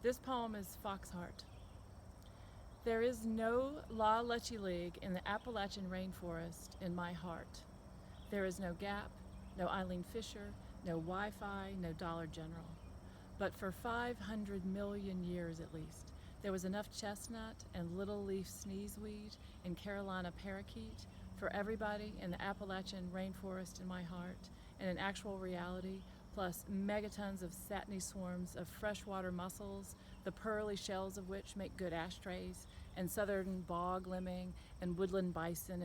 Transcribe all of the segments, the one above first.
This poem is Foxheart. There is no La Leche League in the Appalachian rainforest in my heart. There is no Gap, no Eileen Fisher, no Wi-Fi, no Dollar General. But for 500 million years at least, there was enough chestnut and little leaf sneezeweed and Carolina parakeet for everybody in the Appalachian rainforest in my heart, and in actual reality, plus megatons of satiny swarms of freshwater mussels, the pearly shells of which make good ashtrays, and southern bog lemming and woodland bison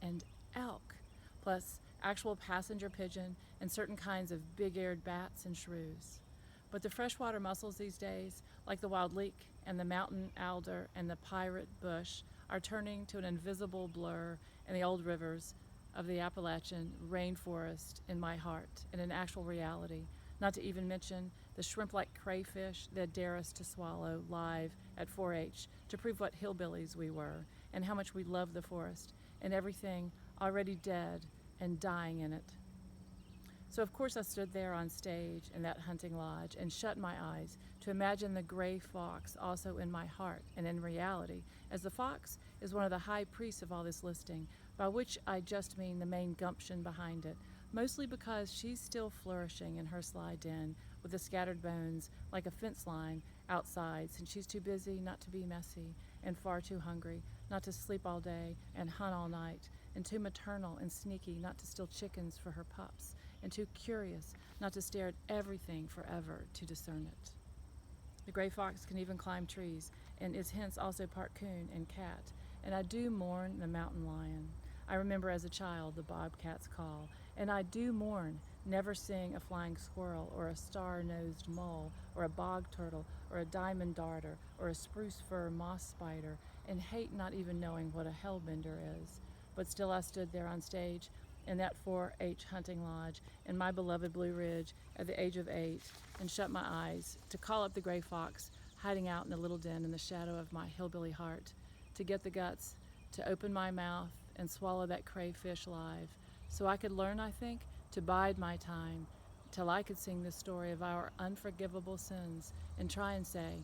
and elk, plus actual passenger pigeon and certain kinds of big-eared bats and shrews. But the freshwater mussels these days, like the wild leek and the mountain alder and the pirate bush, are turning to an invisible blur in the old rivers of the Appalachian rainforest in my heart, and in actual reality, not to even mention the shrimp-like crayfish that dare us to swallow live at 4-H to prove what hillbillies we were, and how much we love the forest, and everything already dead and dying in it. So of course I stood there on stage in that hunting lodge and shut my eyes to imagine the gray fox also in my heart and in reality, as the fox is one of the high priests of all this listing, by which I just mean the main gumption behind it, mostly because she's still flourishing in her sly den with the scattered bones like a fence line outside, since she's too busy not to be messy and far too hungry not to sleep all day and hunt all night, and too maternal and sneaky not to steal chickens for her pups, and too curious not to stare at everything forever to discern it. The gray fox can even climb trees, and is hence also part coon and cat, and I do mourn the mountain lion. I remember as a child the bobcat's call, and I do mourn never seeing a flying squirrel, or a star-nosed mole, or a bog turtle, or a diamond darter, or a spruce fir moss spider, and hate not even knowing what a hellbender is. But still I stood there on stage in that 4-H hunting lodge in my beloved Blue Ridge at the age of 8, and shut my eyes to call up the gray fox hiding out in the little den in the shadow of my hillbilly heart, to get the guts to open my mouth and swallow that crayfish live, so I could learn, I think, to bide my time till I could sing the story of our unforgivable sins and try and say,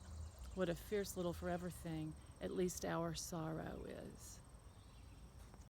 what a fierce little forever thing at least our sorrow is.